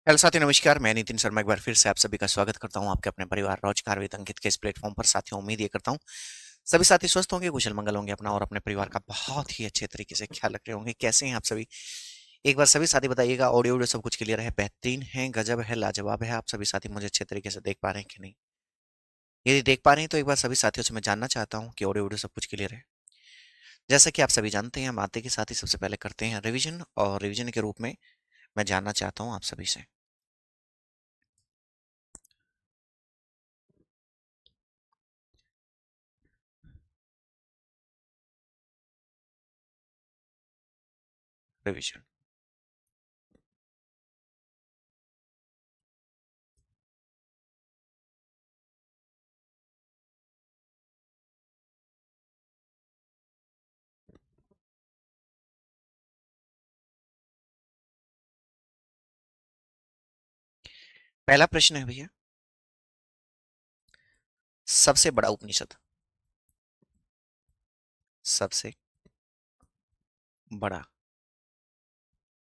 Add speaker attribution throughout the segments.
Speaker 1: Hello साथियों, नमस्कार। मैं नितिन शर्मा एक बार फिर से आप सभी का स्वागत करता हूं आपके अपने परिवार रोजगार विद अंकित के इस प्लेटफॉर्म पर। साथियों, उम्मीद ये करता हूं सभी साथी स्वस्थ होंगे, कुशल मंगल होंगे, अपना और अपने परिवार का बहुत ही अच्छे तरीके से ख्याल रख रहे होंगे। कैसे हैं आप सभी? एक बार सभी साथी बताइएगा। ऑडियो वीडियो सब कुछ क्लियर है, बेहतरीन है, गजब है, लाजवाब है। आप सभी साथी मुझे अच्छे तरीके से देख पा रहे हैं कि नहीं? यदि देख पा रहे हैं तो एक बार सभी साथियों से मैं जानना चाहता हूँ कि ऑडियो वीडियो सब कुछ क्लियर है। जैसा कि आप सभी जानते हैं, हम आते के साथ ही सबसे पहले करते हैं रिविजन, और रिविजन के रूप में मैं जानना चाहता हूँ आप सभी से। रिविजन। पहला प्रश्न है भैया, सबसे बड़ा उपनिषद। सबसे बड़ा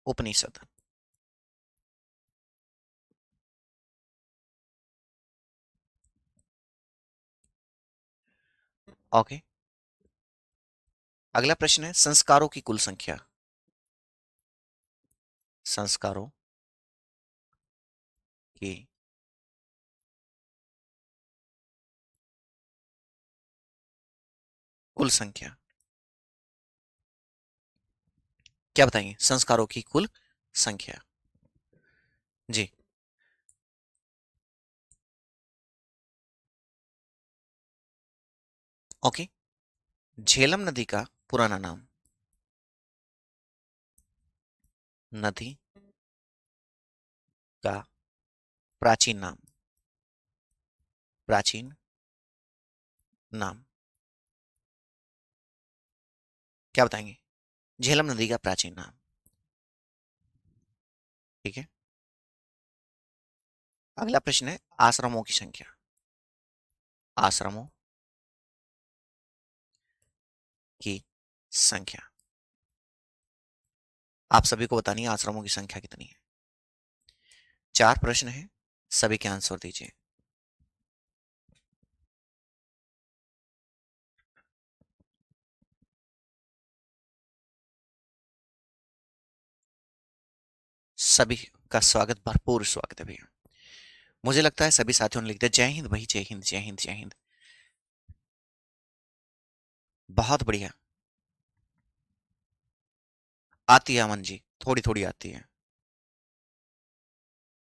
Speaker 1: उपनिषद। ओके। अगला प्रश्न है, संस्कारों की कुल संख्या। संस्कारों की कुल संख्या। क्या बताएंगे? संस्कारों की कुल संख्या। जी। ओके। झेलम नदी का पुराना नाम। नदी का प्राचीन नाम। प्राचीन नाम। क्या बताएंगे? झेलम नदी का प्राचीन नाम। ठीक है। अगला प्रश्न है, आश्रमों की संख्या। आश्रमों की संख्या। आप सभी को बतानी है आश्रमों की संख्या कितनी है। चार प्रश्न है, सभी के आंसर दीजिए। सभी का स्वागत, भरपूर स्वागत है भैया। मुझे लगता है सभी साथियों ने लिख दिया। जय हिंद भाई, जय हिंद, जय हिंद, जय हिंद। बहुत बढ़िया। आती है अमन जी, थोड़ी थोड़ी आती है।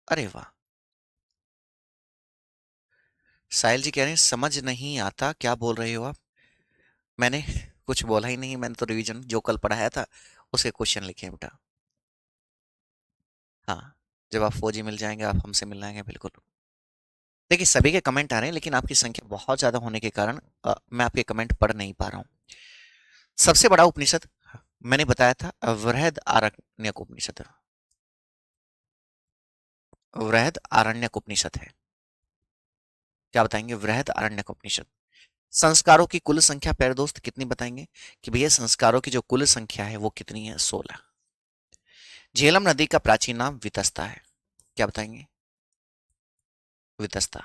Speaker 1: अरे वाह। साहिल जी कह रहे हैं समझ नहीं आता क्या बोल रहे हो आप। मैंने कुछ बोला ही नहीं, मैंने तो रिवीजन जो कल पढ़ाया था उसके क्वेश्चन लिखे हैं बेटा। हाँ। जब आप फौजी मिल जाएंगे, आप हमसे मिल जाएंगे बिल्कुल। देखिए, सभी के कमेंट आ रहे हैं, लेकिन आपकी संख्या बहुत ज्यादा होने के कारण मैं आपके कमेंट पढ़ नहीं पा रहा हूँ। सबसे बड़ा उपनिषद मैंने बताया था वृहद आरण्यक उपनिषद। वृहद आरण्यक उपनिषद है। क्या बताएंगे? वृहद आरण्यक उपनिषद। संस्कारों की कुल संख्या प्यारे दोस्त कितनी बताएंगे? कि भैया संस्कारों की जो कुल संख्या है वो कितनी है? 16। झेलम नदी का प्राचीन नाम वितस्ता है। क्या बताएंगे? वितस्ता।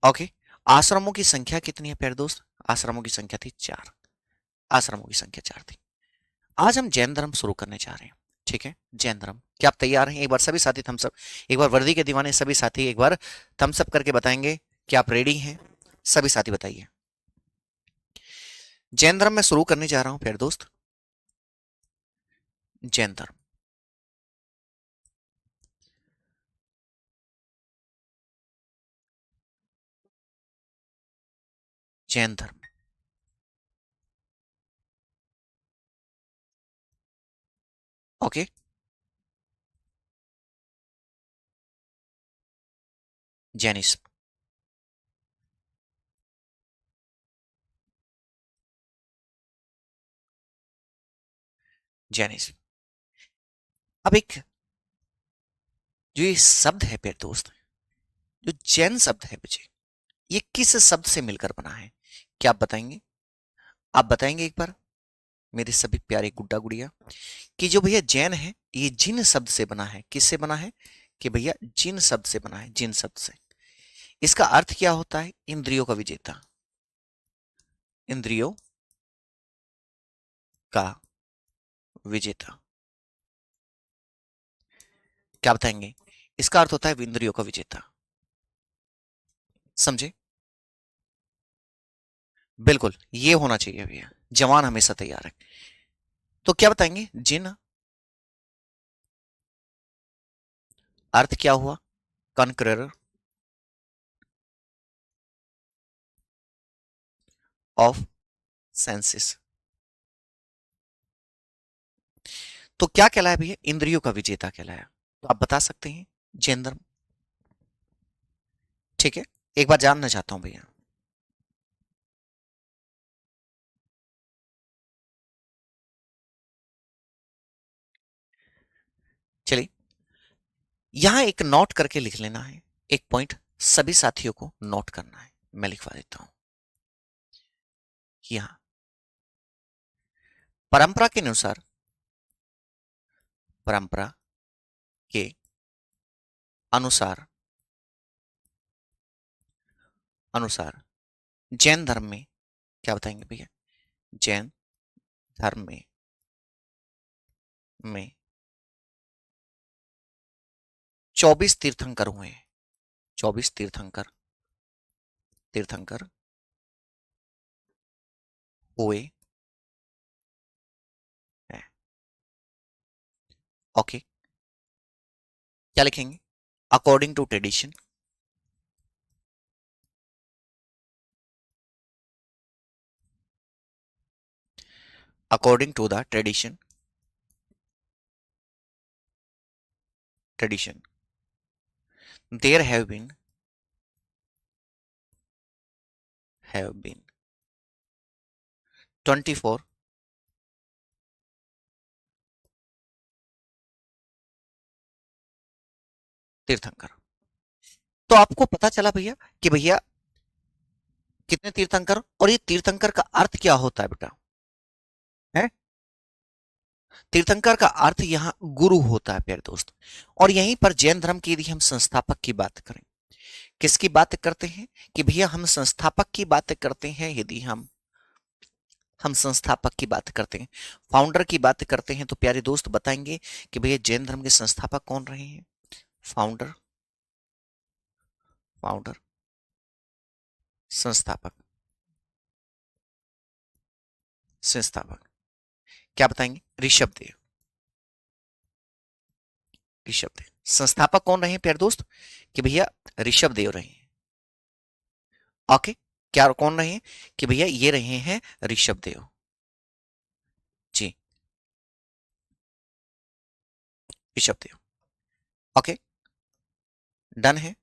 Speaker 1: ओके। आश्रमों की संख्या कितनी है प्यारे दोस्त? आश्रमों की संख्या थी 4। आश्रमों की संख्या 4 थी। आज हम जैन धर्म शुरू करने जा रहे हैं। ठीक है, जैन धर्म। क्या आप तैयार हैं? एक बार सभी साथी थम्स अप। एक बार वर्दी के दीवाने सभी साथी एक बार थम्स अप करके बताएंगे कि आप रेडी हैं। सभी साथी बताइए। जैन धर्म मैं शुरू करने जा रहा हूं प्यारे दोस्त। जैन धर्म। जैन धर्म। ओके। जैनिज्म। जैनिज्म। अब एक जो ये शब्द है प्यारे दोस्त, जो जैन शब्द है बच्चे, ये किस शब्द से मिलकर बना है? क्या आप बताएंगे? आप बताएंगे एक बार? मेरे सभी प्यारे गुड्डा गुड़िया, कि जो भैया जैन है ये जिन शब्द से बना है। किससे बना है? कि भैया जिन शब्द से बना है, जिन शब्द से। इसका अर्थ क्या होता है? इंद्रियों का विजेता। इंद्रियों का विजेता। क्या बताएंगे? इसका अर्थ होता है इंद्रियों का विजेता। समझे? बिल्कुल ये होना चाहिए भैया, जवान हमेशा तैयार है। तो क्या बताएंगे? जिन अर्थ क्या हुआ? कनकरर ऑफ सेंसेस। तो क्या कहलाया भैया? इंद्रियों का विजेता कहलाया। तो आप बता सकते हैं जैन धर्म। ठीक है, एक बार जानना चाहता हूं भैया। चलिए, यहां एक नोट करके लिख लेना है। एक पॉइंट सभी साथियों को नोट करना है। मैं लिखवा देता हूं यहां। परंपरा के अनुसार, परंपरा के अनुसार, अनुसार जैन धर्म में, क्या बताएंगे भैया? जैन धर्म में 24 तीर्थंकर हुए हैं। 24 तीर्थंकर, तीर्थंकर हुए हैं। ओके, क्या लिखेंगे? According to tradition, according to the tradition, tradition there have been 24 tirthankar. तो आपको पता चला भैया कि भैया कितने तीर्थंकर, और ये तीर्थंकर का अर्थ क्या होता है बेटा? है, तीर्थंकर का अर्थ यहाँ गुरु होता है प्यारे दोस्त। और यहीं पर जैन धर्म की यदि हम संस्थापक की बात करें, किसकी बात करते हैं? कि भैया हम संस्थापक की बात करते हैं। यदि हम संस्थापक की बात करते हैं, फाउंडर की बात करते हैं, तो प्यारे दोस्त बताएंगे कि भैया जैन धर्म के संस्थापक कौन रहे हैं? फाउंडर, फाउंडर, संस्थापक, संस्थापक क्या बताएंगे? ऋषभ देव, ऋषभ देव। संस्थापक कौन रहे हैं प्यारे दोस्त? कि भैया ऋषभ देव रहे हैं। ओके, क्या कौन रहे हैं? कि भैया ये रहे हैं ऋषभ देव जी, ऋषभ देव। ओके, डन है।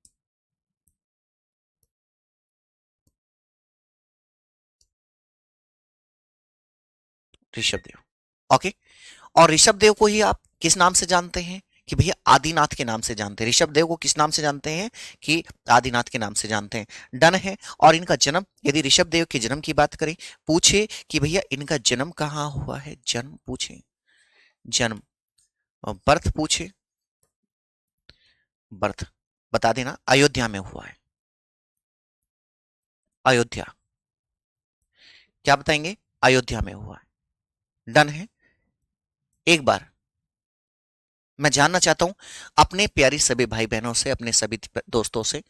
Speaker 1: ऋषभ देव। ओके, और ऋषभ देव को ही आप किस नाम से जानते हैं? कि भैया आदिनाथ के नाम से जानते हैं। ऋषभ देव को किस नाम से जानते हैं? कि आदिनाथ के नाम से जानते हैं। डन है। और इनका जन्म, यदि ऋषभ देव के जन्म की बात करें, पूछे कि भैया इनका जन्म कहाँ हुआ है? जन्म पूछे, जन्म, बर्थ पूछे, बर्थ बता देना, अयोध्या में हुआ है। अयोध्या, क्या बताएंगे? अयोध्या में हुआ है। डन है। एक बार मैं जानना चाहता हूं अपने प्यारी सभी भाई बहनों से, अपने सभी दोस्तों से,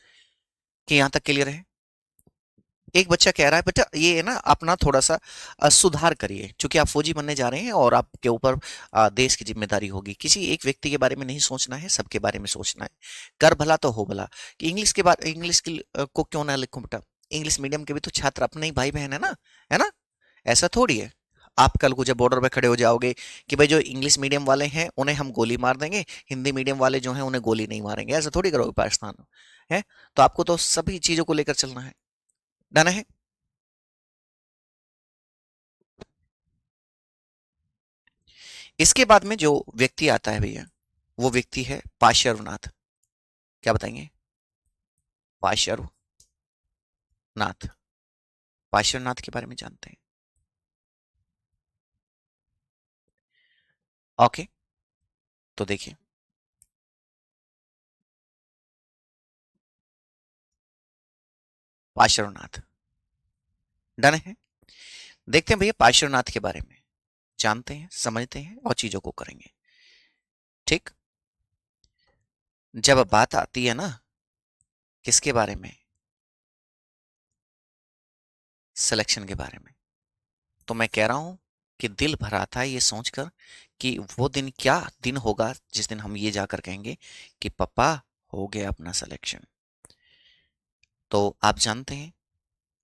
Speaker 1: कि यहां तक क्लियर है? एक बच्चा कह रहा है बेटा ये है ना, अपना थोड़ा सा सुधार करिए, क्योंकि आप फौजी बनने जा रहे हैं और आपके ऊपर देश की जिम्मेदारी होगी। किसी एक व्यक्ति के बारे में नहीं सोचना है, सबके बारे में सोचना है। कर भला तो हो भला। कि इंग्लिश के बाद इंग्लिश को क्यों ना लिखूं बेटा? इंग्लिश मीडियम के भी तो छात्र अपने ही भाई बहन है ना, है ना? ऐसा थोड़ी है आप कल को जब बॉर्डर पे खड़े हो जाओगे कि भाई जो इंग्लिश मीडियम वाले हैं उन्हें हम गोली मार देंगे, हिंदी मीडियम वाले जो हैं उन्हें गोली नहीं मारेंगे। ऐसा थोड़ी करोगे पाकिस्तान है। तो आपको तो सभी चीजों को लेकर चलना है। डन है। इसके बाद में जो व्यक्ति आता है भैया, वो व्यक्ति है पार्श्वनाथ। क्या बताएंगे? पार्श्वनाथ। पार्श्वनाथ के बारे में जानते हैं? ओके, तो देखिए, पार्श्वनाथ। डन है। देखते हैं भैया पार्श्वनाथ के बारे में, जानते हैं, समझते हैं और चीजों को करेंगे। ठीक। जब बात आती है ना किसके बारे में, सिलेक्शन के बारे में, तो मैं कह रहा हूं कि दिल भर आता है ये सोचकर कि वो दिन क्या दिन होगा जिस दिन हम ये जाकर कहेंगे कि पापा हो गया अपना सिलेक्शन। तो आप जानते हैं,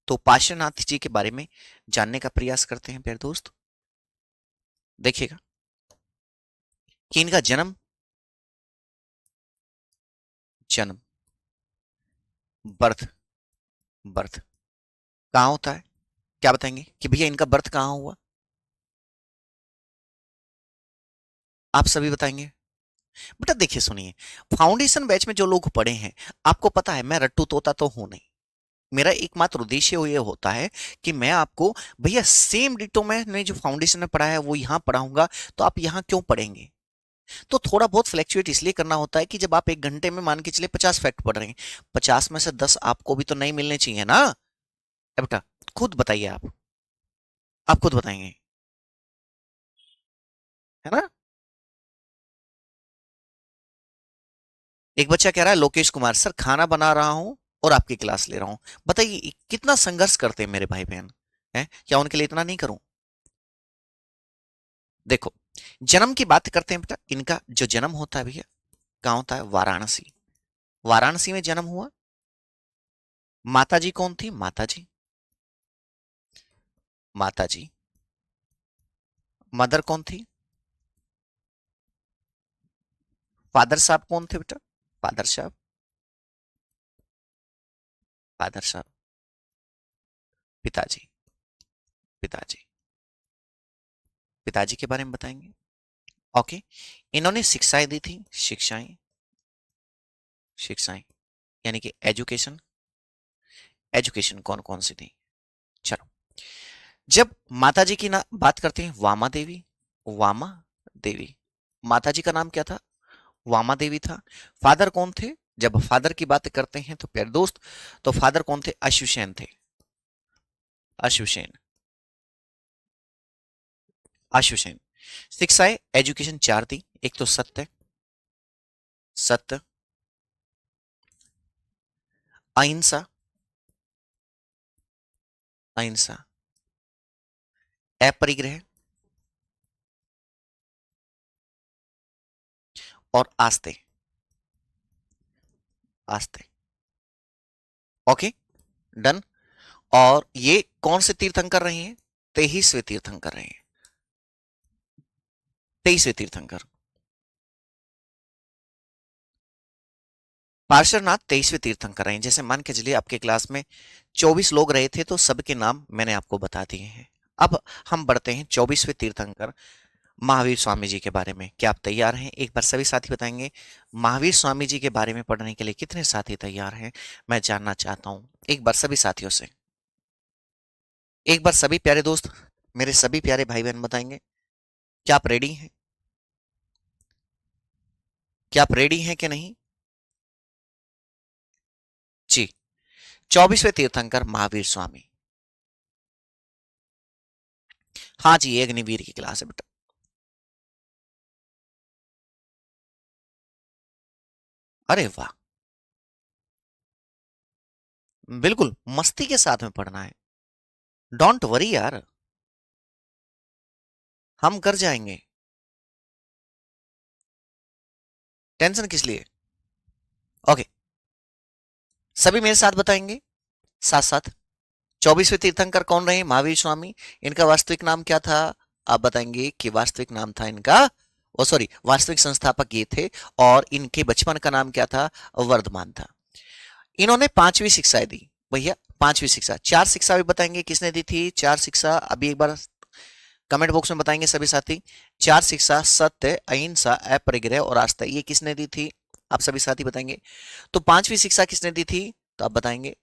Speaker 1: तो पार्श्वनाथ जी के बारे में जानने का प्रयास करते हैं प्यारे दोस्त। देखिएगा कि इनका जन्म जन्म बर्थ बर्थ कहाँ होता है, क्या बताएंगे कि भैया इनका बर्थ कहाँ हुआ, आप सभी बताएंगे। बेटा देखिए सुनिए, फाउंडेशन बैच में जो लोग पढ़े हैं, आपको पता है मैं रट्टू तोता तो हूं नहीं। मेरा एकमात्र उद्देश्य ये होता है कि मैं आपको भैया सेम डिटो मैंने जो फाउंडेशन में पढ़ा है वो यहां पढ़ाऊंगा, तो आप यहां क्यों पढ़ेंगे। तो थोड़ा बहुत फ्लैक्चुएट इसलिए करना होता है कि जब आप एक घंटे में मान के चले 50 फैक्ट पढ़ रहे हैं, 50 में से 10 आपको भी तो नहीं मिलने चाहिए ना। बेटा खुद बताइए, आप खुद बताएंगे, है ना। एक बच्चा कह रहा है लोकेश कुमार सर खाना बना रहा हूं और आपकी क्लास ले रहा हूं। बताइए कितना संघर्ष करते हैं मेरे भाई बहन, है क्या उनके लिए इतना नहीं करूं। देखो, जन्म की बात करते हैं बेटा, इनका जो जन्म होता है भैया कहाँ होता है, वाराणसी। वाराणसी में जन्म हुआ। माता जी कौन थी, माता जी, माता जी। मदर कौन थी, फादर साहब कौन थे बेटा, फादर साहब, फादर साहब, पिताजी, पिताजी, पिताजी के बारे में बताएंगे। ओके, इन्होंने शिक्षाएं दी थी, शिक्षाएं, शिक्षाएं यानी कि एजुकेशन, एजुकेशन कौन कौन सी थी। चलो, जब माता जी की ना बात करते हैं, वामा देवी, वामा देवी, माता जी का नाम क्या था, वामा देवी था। फादर कौन थे, जब फादर की बात करते हैं तो प्यारे दोस्त, तो फादर कौन थे, अश्वसेन थे, अश्वसेन, अश्वसेन। शिक्षाएं एजुकेशन चार थी, एक तो सत्य, सत्य, अहिंसा, अहिंसा, अपरिग्रह और आस्ते, आस्ते। Okay, done. और ये कौन से तीर्थंकर रहे हैं, 23वें तीर्थंकर रहे हैं, 23वें तीर्थंकर। पार्श्वनाथ 23वें तीर्थंकर रहे हैं। जैसे मान के चलिए आपके क्लास में 24 लोग रहे थे तो सबके नाम मैंने आपको बता दिए हैं। अब हम बढ़ते हैं 24वें तीर्थंकर महावीर स्वामी जी के बारे में। क्या आप तैयार हैं, एक बार सभी साथी बताएंगे महावीर स्वामी जी के बारे में पढ़ने के लिए कितने साथी तैयार हैं, मैं जानना चाहता हूं एक बार सभी साथियों से। एक बार सभी प्यारे दोस्त, मेरे सभी प्यारे भाई बहन बताएंगे, क्या आप रेडी हैं, क्या आप रेडी हैं कि नहीं। जी, 24वें तीर्थंकर महावीर स्वामी। हाँ जी, ये अग्निवीर की क्लास है बेटा। अरे वाह, बिल्कुल मस्ती के साथ में पढ़ना है, डोंट वरी यार, हम कर जाएंगे, टेंशन किस लिए। ओके, सभी मेरे साथ बताएंगे, साथ साथ। 24वें तीर्थंकर कौन रहे, महावीर स्वामी। इनका वास्तविक नाम क्या था, आप बताएंगे कि वास्तविक नाम था इनका, ओ सॉरी, वास्तविक संस्थापक ये थे और इनके बचपन का नाम क्या था, वर्धमान था। इन्होंने पांचवी शिक्षाएं दी भैया, पांचवी शिक्षा, चार शिक्षा भी बताएंगे किसने दी थी, चार शिक्षा अभी एक बार कमेंट बॉक्स में बताएंगे सभी साथी। चार शिक्षा सत्य, अहिंसा, अपरिग्रह और आस्था, ये किसने दी थी, आप सभी साथी बताएंगे। तो पांचवी शिक्षा किसने दी थी, तो आप बताएंगे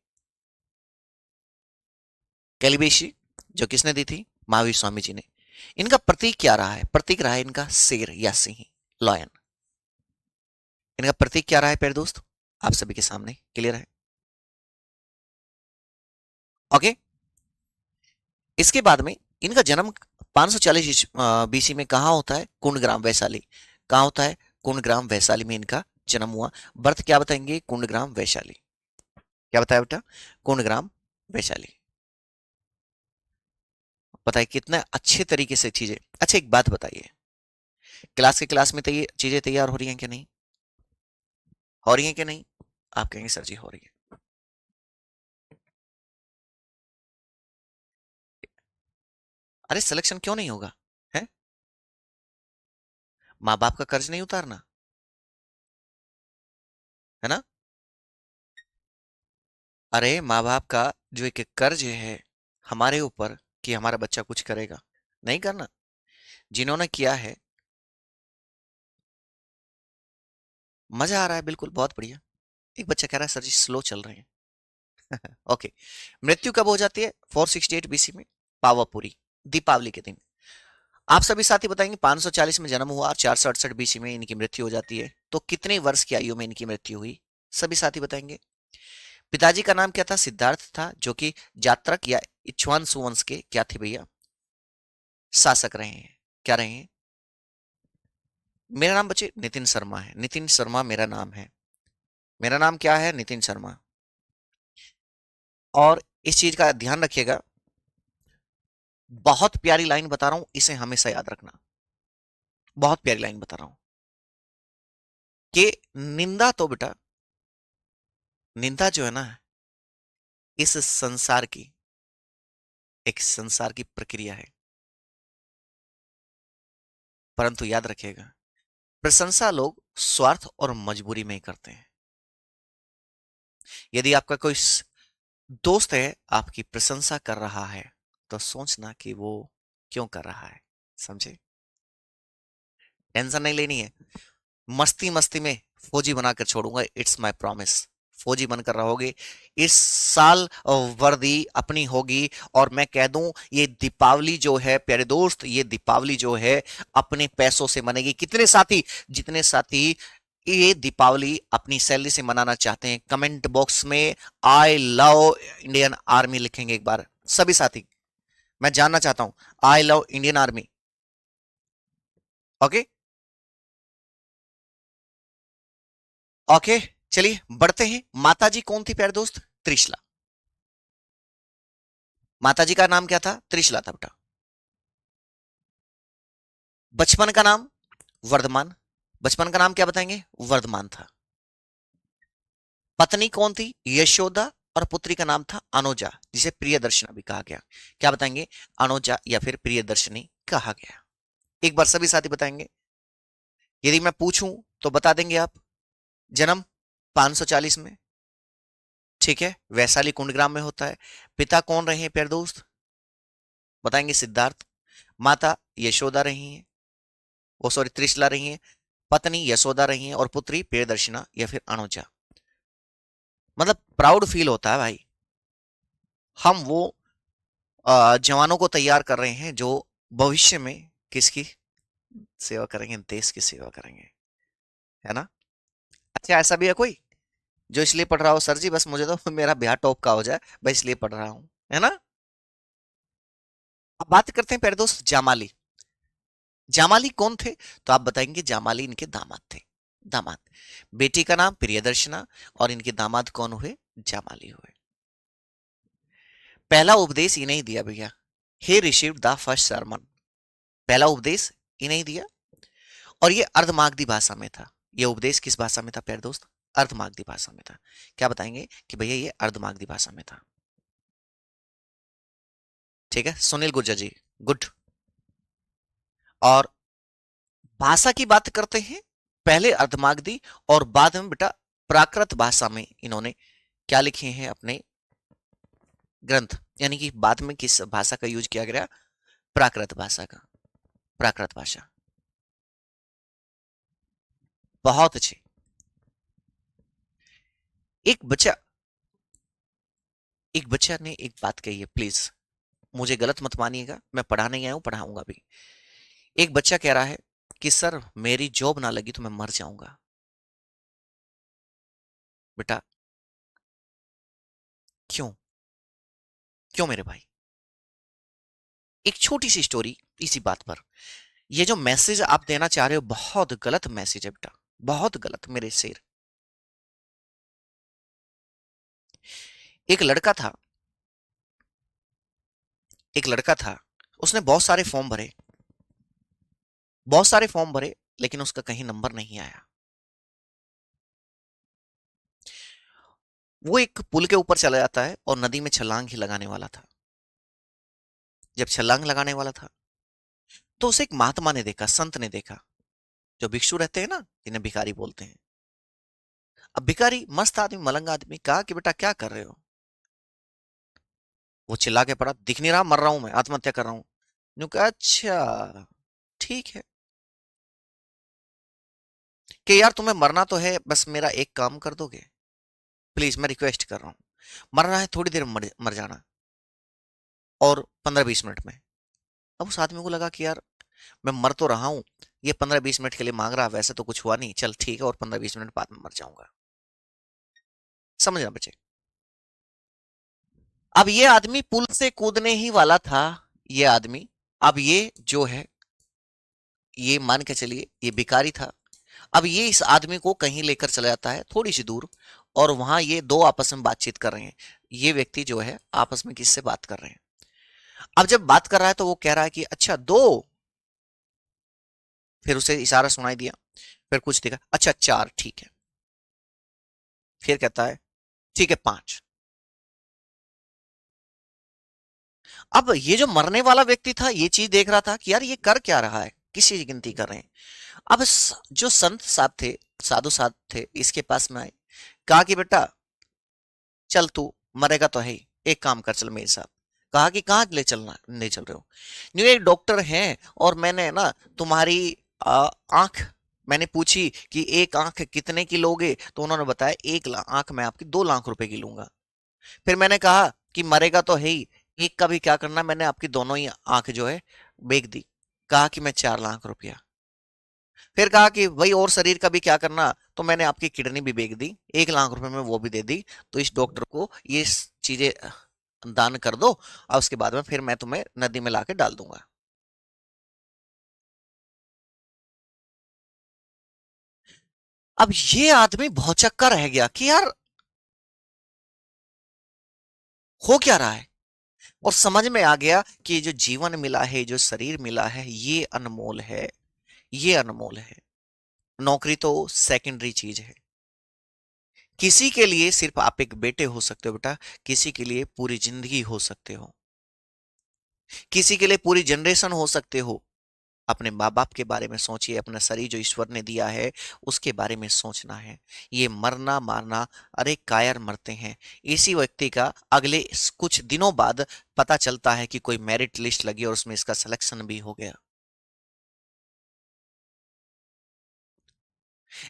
Speaker 1: कैलिबेशी, जो किसने दी थी, महावीर स्वामी जी ने। इनका प्रतीक क्या रहा है? प्रतीक रहा है इनका शेर या सिंह, लॉयन। इनका प्रतीक क्या रहा है प्यारे दोस्त? आप सभी के सामने क्लियर है। ओके। इसके बाद में इनका जन्म 540 बीसी में कहां होता है? कुंडग्राम वैशाली। कहां होता है? कुंडग्राम वैशाली में इनका जन्म हुआ। बर्थ क्या बताएंगे? कुंडग्राम वैशाली। क्या बताया बेटा? कुंडग्राम वैशाली। बताइए कितना अच्छे तरीके से चीजें। अच्छा एक बात बताइए, क्लास में चीजें तैयार हो रही हैं कि नहीं? हो रही हैं कि नहीं? आप कहेंगे सर जी हो रही है। अरे सिलेक्शन क्यों नहीं होगा? है? माँ बाप का कर्ज नहीं उतारना है ना? अरे माँ बाप का जो एक कर्ज है हमारे ऊपर कि हमारा बच्चा कुछ करेगा, नहीं करना। जिन्होंने किया है, मजा आ रहा है, बिल्कुल बहुत बढ़िया। एक बच्चा कह रहा है सर जी स्लो चल रहे हैं। ओके। मृत्यु कब हो जाती है? 468 बीसी में, पावापुरी, दीपावली के दिन। आप सभी साथी बताएंगे 540 में जन्म हुआ और 468 बीसी में इनकी मृत्यु हो जाती है, तो कितने वर्ष की आयु में इनकी मृत्यु हुई? सभी साथी बताएंगे। पिताजी का नाम क्या था? सिद्धार्थ था, जो कि जात्रक या इक्ष्वाकु वंश के क्या थे भैया? शासक रहे हैं। क्या रहे हैं? मेरा नाम बच्चे नितिन शर्मा है। नितिन शर्मा मेरा नाम है। मेरा नाम क्या है? नितिन शर्मा। और इस चीज का ध्यान रखिएगा, बहुत प्यारी लाइन बता रहा हूं, इसे हमेशा याद रखना। बहुत प्यारी लाइन बता रहा हूं कि निंदा तो बेटा, निंदा जो है ना, इस संसार की एक संसार की प्रक्रिया है। परंतु याद रखिएगा, प्रशंसा लोग स्वार्थ और मजबूरी में ही करते हैं। यदि आपका कोई दोस्त है आपकी प्रशंसा कर रहा है, तो सोचना कि वो क्यों कर रहा है। समझे? टेंशन नहीं लेनी है। मस्ती मस्ती में फौजी बनाकर छोड़ूंगा, इट्स माय प्रॉमिस। फौजी बनकर रहोगे इस साल। वर्दी अपनी होगी। और मैं कह दूं, ये दीपावली जो है प्यारे दोस्त, ये दीपावली जो है अपने पैसों से मनेगी। कितने साथी, जितने साथी ये दीपावली अपनी सैलरी से मनाना चाहते हैं, कमेंट बॉक्स में आई लव इंडियन आर्मी लिखेंगे एक बार सभी साथी। मैं जानना चाहता हूं, I love Indian army. Okay. Okay. चलिए बढ़ते हैं। माताजी कौन थी प्यारे दोस्त? त्रिशला। माताजी का नाम क्या था? त्रिशला था बेटा। बचपन का नाम? वर्धमान। बचपन का नाम क्या बताएंगे? वर्धमान था। पत्नी कौन थी? यशोदा। और पुत्री का नाम था अनुजा, जिसे प्रियदर्शना भी कहा गया। क्या बताएंगे? अनुजा या फिर प्रियदर्शनी कहा गया। एक बार सभी साथी बताएंगे। यदि मैं पूछूं तो बता देंगे आप। जन्म 540 में, ठीक है, वैशाली कुंडग्राम में होता है। पिता कौन रहे हैं प्यारे दोस्त? बताएंगे सिद्धार्थ। माता यशोदा रही हैं, वो सॉरी त्रिशला रही हैं। पत्नी यशोदा रही हैं और पुत्री प्रियदर्शना या फिर अनुजा। मतलब प्राउड फील होता है भाई। हम वो जवानों को तैयार कर रहे हैं जो भविष्य में किसकी सेवा करेंगे? देश की सेवा करेंगे, है ना? अच्छा ऐसा भी है कोई जो इसलिए पढ़ रहा हो सर जी बस मुझे तो मेरा ब्याह टॉप का हो जाए, बस इसलिए पढ़ रहा हूं, है ना? अब बात करते हैं प्यारे दोस्त जामाली। जामाली कौन थे? तो आप बताएंगे जामाली इनके दामाद थे। दामाद। बेटी का नाम प्रियदर्शना और इनके दामाद कौन हुए? जामाली हुए। पहला उपदेश इन्हें ही दिया भैया। हे रिसीव्ड द फर्स्ट सरमन। पहला उपदेश इन्हें ही दिया। और ये अर्धमागधी भाषा में था। ये उपदेश किस भाषा में था प्यारे दोस्त? अर्धमागधी भाषा में था। क्या बताएंगे कि भैया ये अर्धमागधी भाषा में था? ठीक है सुनील गुर्जर जी, गुड। और भाषा की बात करते हैं, पहले अर्धमागधी और बाद में बेटा प्राकृत भाषा में इन्होंने क्या लिखे हैं अपने ग्रंथ। यानी कि बाद में किस भाषा का यूज किया गया? प्राकृत भाषा का। प्राकृत भाषा। बहुत अच्छे। एक बच्चा, एक बच्चा ने एक बात कही है प्लीज। मुझे गलत मत मानिएगा, मैं पढ़ाने नहीं आया हूं, पढ़ाऊंगा भी। एक बच्चा कह रहा है कि सर मेरी जॉब ना लगी तो मैं मर जाऊंगा। बेटा क्यों? क्यों मेरे भाई? एक छोटी सी स्टोरी इसी बात पर। ये जो मैसेज आप देना चाह रहे हो बहुत गलत मैसेज है बेटा, बहुत गलत मेरे शेर। एक लड़का था, एक लड़का था, उसने बहुत सारे फॉर्म भरे, लेकिन उसका कहीं नंबर नहीं आया। वो एक पुल के ऊपर चला जाता है और नदी में छलांग ही लगाने वाला था। जब छलांग लगाने वाला था तो उसे एक महात्मा ने देखा, संत ने देखा, जो भिक्षु रहते हैं ना, जिन्हें भिखारी बोलते हैं। अब भिखारी मस्त आदमी, मलंग आदमी, कहा कि बेटा क्या कर रहे हो? वो चिल्ला के पड़ा, दिख नहीं रहा, मर रहा हूं मैं, आत्महत्या कर रहा हूं। यूं कहा, अच्छा ठीक है, कि यार तुम्हें मरना तो है, बस मेरा एक काम कर दोगे? प्लीज मैं रिक्वेस्ट कर रहा हूं, मरना है थोड़ी देर में मर जाना, और 15-20 मिनट में। अब उस आदमी को लगा कि यार मैं मर तो रहा हूं, ये 15-20 मिनट के लिए मांग रहा, वैसे तो कुछ हुआ नहीं, चल ठीक है, और 15-20 मिनट बाद में मर जाऊंगा। समझना बच्चे। अब ये आदमी पुल से कूदने ही वाला था, ये आदमी। अब ये जो है, ये मान के चलिए ये भिखारी था। अब ये इस आदमी को कहीं लेकर चला जाता है थोड़ी सी दूर, और वहां ये दो आपस में बातचीत कर रहे हैं। ये व्यक्ति जो है आपस में किससे बात कर रहे हैं? अब जब बात कर रहा है तो वो कह रहा है कि अच्छा दो, फिर उसे इशारा सुनाई दिया, फिर कुछ देखा, अच्छा चार, ठीक है। फिर कहता है ठीक है, पांच। अब ये जो मरने वाला व्यक्ति था ये चीज देख रहा था कि यार ये कर क्या रहा है, किसी की गिनती कर रहे हैं। अब जो संत साहब थे, साधु साहब थे, इसके पास में आए, कहा कि बेटा चल तू मरेगा तो है ही, एक काम कर चल मेरे साथ। कहा कि कहाँ ले चलना, नहीं चल रहे हो? न्यू, एक डॉक्टर हैं और मैंने ना तुम्हारी आंख मैंने पूछी कि एक आंख कितने की लोगे, तो उन्होंने बताया एक आंख मैं आपकी 2 लाख रुपए की लूंगा। फिर मैंने कहा कि मरेगा तो है ही, एक का भी क्या करना, मैंने आपकी दोनों ही आंख जो है बेच दी। कहा कि मैं 4 लाख रुपया। फिर कहा कि भाई और शरीर का भी क्या करना, तो मैंने आपकी किडनी भी बेच दी, 1 लाख रुपए में वो भी दे दी। तो इस डॉक्टर को ये चीजें दान कर दो, और उसके बाद में फिर मैं तुम्हें नदी में लाके डाल दूंगा। अब ये आदमी भौचक्का रह गया कि यार हो क्या रहा है। और समझ में आ गया कि जो जीवन मिला है, जो शरीर मिला है, ये अनमोल है, ये अनमोल है। नौकरी तो सेकेंडरी चीज है। किसी के लिए सिर्फ आप एक बेटे हो सकते हो बेटा, किसी के लिए पूरी जिंदगी हो सकते हो, किसी के लिए पूरी जनरेशन हो सकते हो। अपने माँ बाप के बारे में सोचिए, अपना शरीर जो ईश्वर ने दिया है उसके बारे में सोचना है। ये मरना मारना, अरे कायर मरते हैं। इसी व्यक्ति का अगले कुछ दिनों बाद पता चलता है कि कोई मेरिट लिस्ट लगी और उसमें इसका सिलेक्शन भी हो गया।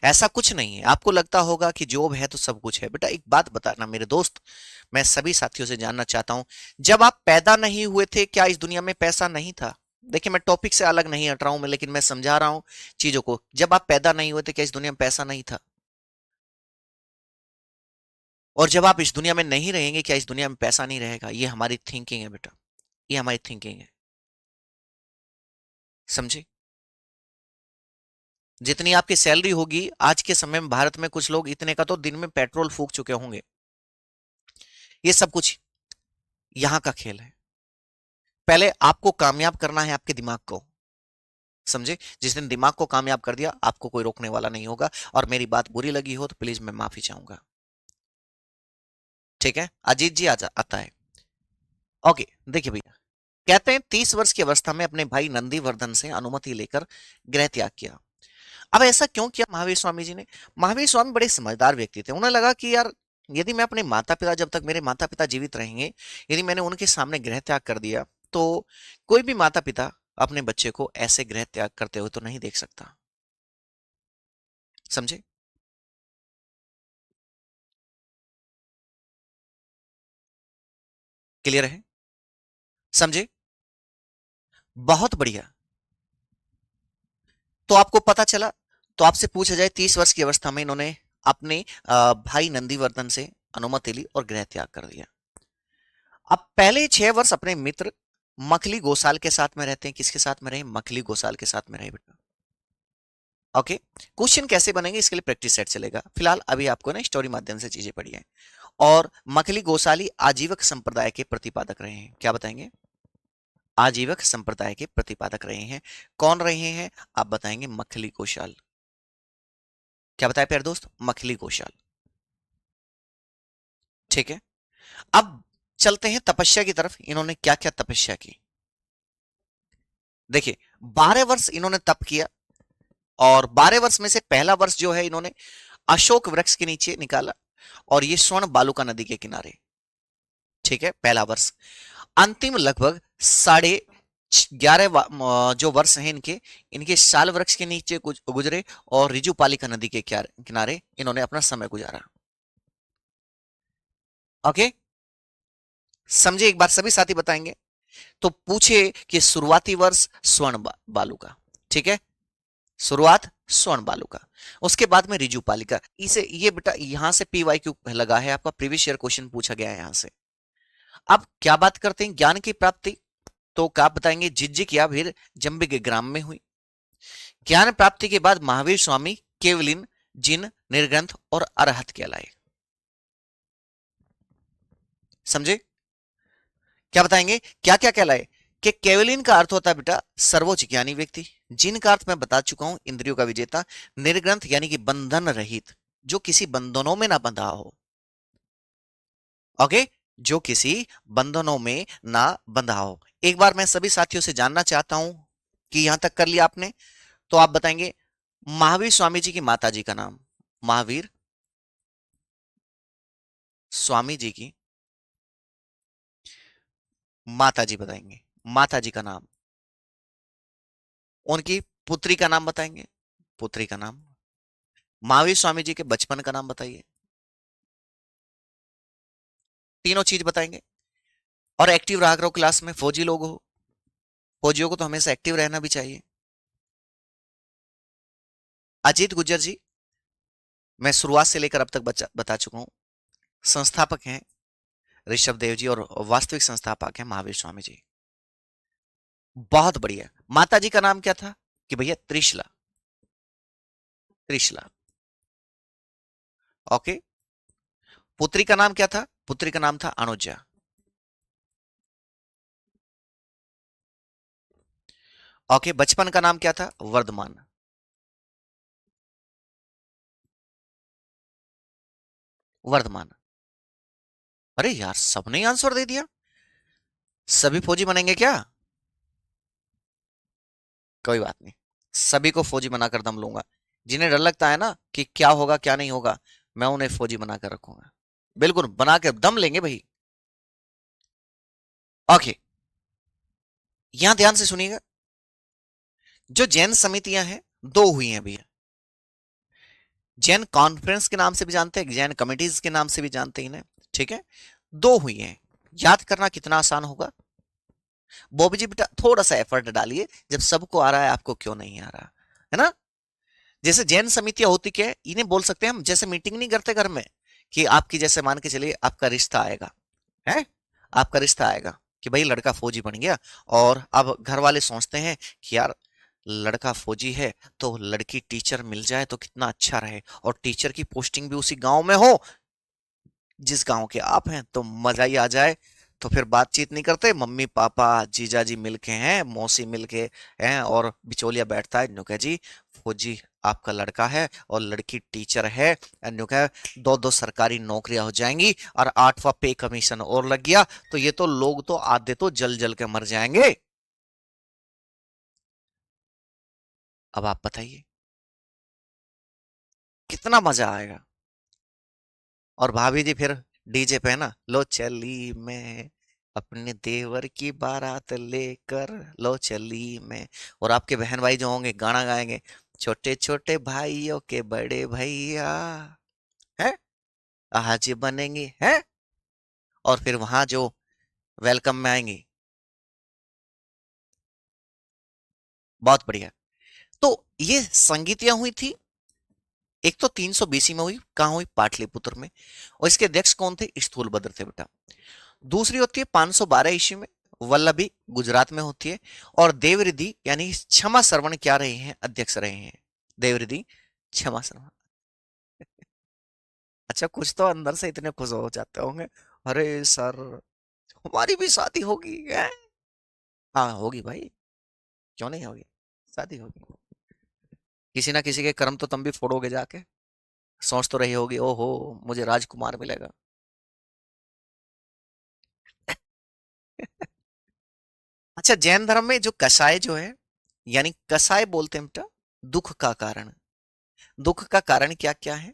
Speaker 1: ऐसा कुछ नहीं है। आपको लगता होगा कि जॉब है तो सब कुछ है, बेटा एक बात बताना मेरे दोस्त, मैं सभी साथियों से जानना चाहता हूं, जब आप पैदा नहीं हुए थे क्या इस दुनिया में पैसा नहीं था? देखिए मैं टॉपिक से अलग नहीं हट रहा हूं मैं, लेकिन मैं समझा रहा हूं चीजों को। जब आप पैदा नहीं हुए थे क्या इस दुनिया में पैसा नहीं था? और जब आप इस दुनिया में नहीं रहेंगे क्या इस दुनिया में पैसा नहीं रहेगा? ये हमारी थिंकिंग है बेटा, ये हमारी थिंकिंग है। समझे? जितनी आपकी सैलरी होगी आज के समय में भारत में, कुछ लोग इतने का तो दिन में पेट्रोल फूक चुके होंगे। ये सब कुछ यहाँ का खेल है। पहले आपको कामयाब करना है आपके दिमाग को। समझे? जिस दिन दिमाग को कामयाब कर दिया आपको कोई रोकने वाला नहीं होगा। और मेरी बात बुरी लगी हो तो प्लीज मैं माफी चाहूंगा। ठीक है, अजीत जी आता है। ओके, देखिए भैया, कहते हैं 30 वर्ष की अवस्था में अपने भाई नंदीवर्धन से अनुमति लेकर गृह त्याग किया। अब ऐसा क्यों किया महावीर स्वामी जी ने? महावीर स्वामी बड़े समझदार व्यक्ति थे। उन्हें लगा कि यार यदि मैं अपने माता पिता, जब तक मेरे माता पिता जीवित रहेंगे, यदि मैंने उनके सामने गृह त्याग कर दिया तो कोई भी माता पिता अपने बच्चे को ऐसे गृह त्याग करते हुए तो नहीं देख सकता। समझे? क्लियर है? समझे? बहुत बढ़िया। तो आपको पता चला। तो आपसे पूछा जाए 30 वर्ष की अवस्था में इन्होंने अपने भाई नंदीवर्धन से अनुमति ली और गृह त्याग कर दिया। अब पहले 6 वर्ष अपने मित्र मखली गोसाल के साथ में रहते हैं। किसके साथ में रहे? मखली गोसाल के साथ में रहे बेटा। ओके। क्वेश्चन कैसे बनेंगे इसके लिए प्रैक्टिस सेट चलेगा। फिलहाल अभी आपको ना स्टोरी माध्यम से चीजें पढ़ी है। और मखली गोसाली आजीवक संप्रदाय के प्रतिपादक रहे हैं। क्या बताएंगे? आजीवक संप्रदाय के प्रतिपादक रहे हैं। कौन रहे हैं? आप बताएंगे मखली गोशाल। क्या बताया प्यारे दोस्त? मखली गोशाल। ठीक है। अब चलते हैं तपस्या की तरफ। इन्होंने क्या क्या तपस्या की? देखिए, 12 वर्ष इन्होंने तप किया। और 12 वर्ष में से पहला वर्ष जो है इन्होंने अशोक वृक्ष के नीचे निकाला। और ये स्वर्ण बालुका नदी के किनारे। ठीक है, पहला वर्ष। अंतिम लगभग 11.5 जो वर्ष हैं इनके, इनके साल वृक्ष के नीचे गुजरे और रिजुपालिका नदी के किनारे इन्होंने अपना समय गुजारा। ओके, समझे? एक बार सभी साथी बताएंगे। तो पूछे कि शुरुआती वर्ष स्वर्ण बालुका। ठीक है, शुरुआत स्वर्ण बालुका। उसके बाद में रिजुपालिका। इसे ये बेटा यहां से पीवाई क्यू लगा है, आपका प्रीवियस ईयर क्वेश्चन पूछा गया है यहां से। अब क्या बात करते हैं ज्ञान की प्राप्ति। तो क्या बताएंगे? जिज्जिक या फिर जंबिग ग्राम में हुई। ज्ञान प्राप्ति के बाद महावीर स्वामी केवलिन जिन निर्ग्रंथ और अरहत कहलाए। समझे? क्या बताएंगे? क्या क्या कहलाए? कि केवलिन का अर्थ होता है बेटा सर्वोच्च ज्ञानी व्यक्ति। जिन का अर्थ मैं बता चुका हूं, इंद्रियों का विजेता। निर्ग्रंथ यानी कि बंधन रहित, जो किसी बंधनों में ना बंधा हो। ओके, जो किसी बंधनों में ना बंधा हो। एक बार मैं सभी साथियों से जानना चाहता हूं कि यहां तक कर लिया आपने? तो आप बताएंगे महावीर स्वामी जी की माता जी का नाम। महावीर स्वामी जी की माता जी बताएंगे। माता जी का नाम। उनकी पुत्री का नाम बताएंगे। पुत्री का नाम। महावीर स्वामी जी के बचपन का नाम बताइए। तीनों चीज बताएंगे। और एक्टिव रहा करो क्लास में। फौजी लोग हो, फौजियों को तो हमेशा एक्टिव रहना भी चाहिए। अजीत गुज्जर जी, मैं शुरुआत से लेकर अब तक बता चुका हूं। संस्थापक हैं ऋषभ देव जी और वास्तविक संस्थापक हैं महावीर स्वामी जी। बहुत बढ़िया। माता जी का नाम क्या था? कि भैया त्रिशला। त्रिशला। ओके। पुत्री का नाम क्या था? पुत्री का नाम था अनुजा। ओके। बचपन का नाम क्या था? वर्धमान। वर्धमान। अरे यार, सबने आंसर दे दिया। सभी फौजी बनेंगे क्या? कोई बात नहीं, सभी को फौजी बनाकर दम लूंगा। जिन्हें डर लगता है ना कि क्या होगा क्या नहीं होगा, मैं उन्हें फौजी बनाकर रखूंगा। बिल्कुल बना के दम लेंगे भाई। ओके, यहां ध्यान से सुनिएगा। जो जैन समितियां हैं, दो हुई हैं भैया। जैन कॉन्फ्रेंस के नाम से भी जानते हैं, जैन कमिटीज के नाम से भी जानते हैं इन्हें। ठीक है, दो हुई हैं। याद करना कितना आसान होगा। बॉबी जी बेटा थोड़ा सा एफर्ट डालिए। जब सबको आ रहा है, आपको क्यों नहीं आ रहा है ना? जैसे जैन समितियां होती क्या है, इन्हें बोल सकते हैं हम, जैसे मीटिंग नहीं करते घर में कि आपकी, जैसे मान के चलिए आपका रिश्ता आएगा है, आपका रिश्ता आएगा कि भाई लड़का फौजी बन गया। और अब घर वाले सोचते हैं कि यार लड़का फौजी है तो लड़की टीचर मिल जाए तो कितना अच्छा रहे, और टीचर की पोस्टिंग भी उसी गांव में हो जिस गांव के आप हैं, तो मजा ही आ जाए। तो फिर बातचीत नहीं करते, मम्मी पापा जीजा जी मिलके हैं, मौसी मिलके हैं, और बिचौलिया बैठता है, न्यू कहे जी फौजी आपका लड़का है और लड़की टीचर है, न्यू कहे दो दो सरकारी नौकरियां हो जाएंगी और 8वां पे कमीशन और लग गया, तो ये तो लोग तो आधे तो जल जल के मर जाएंगे। अब आप बताइए कितना मजा आएगा। और भाभी जी फिर डीजे पे है ना, लो चली मैं अपने देवर की बारात लेकर, लो चली मैं। और आपके बहन भाई जो होंगे गाना गाएंगे, छोटे छोटे भाइयों के बड़े भैया है, आज बनेंगे हैं। और फिर वहां जो वेलकम में आएंगी, बहुत बढ़िया। तो ये संगीतियां हुई थी, एक तो 300 बीसी में हुई, कहां हुई? पाटलिपुत्र में। और इसके अध्यक्ष कौन थे? स्थूलभद्र थे बेटा। दूसरी होती है 512 ईस्वी में, वल्लभी गुजरात में होती है। और देवरिधि यानी क्षमा श्रवण क्या रहे हैं? अध्यक्ष रहे हैं देवरिधि क्षमा श्रवण। अच्छा, कुछ तो अंदर से इतने खुश हो जाते होंगे, अरे सर हमारी भी शादी होगी है? हाँ होगी भाई, क्यों नहीं होगी, शादी होगी। किसी ना किसी के कर्म तो तुम भी फोड़ोगे जाके। सोच तो रही होगी, ओहो मुझे राजकुमार मिलेगा। अच्छा, जैन धर्म में जो कसाय जो है, यानी कसाय बोलते हैं बेटा दुख का कारण। दुख का कारण क्या क्या है?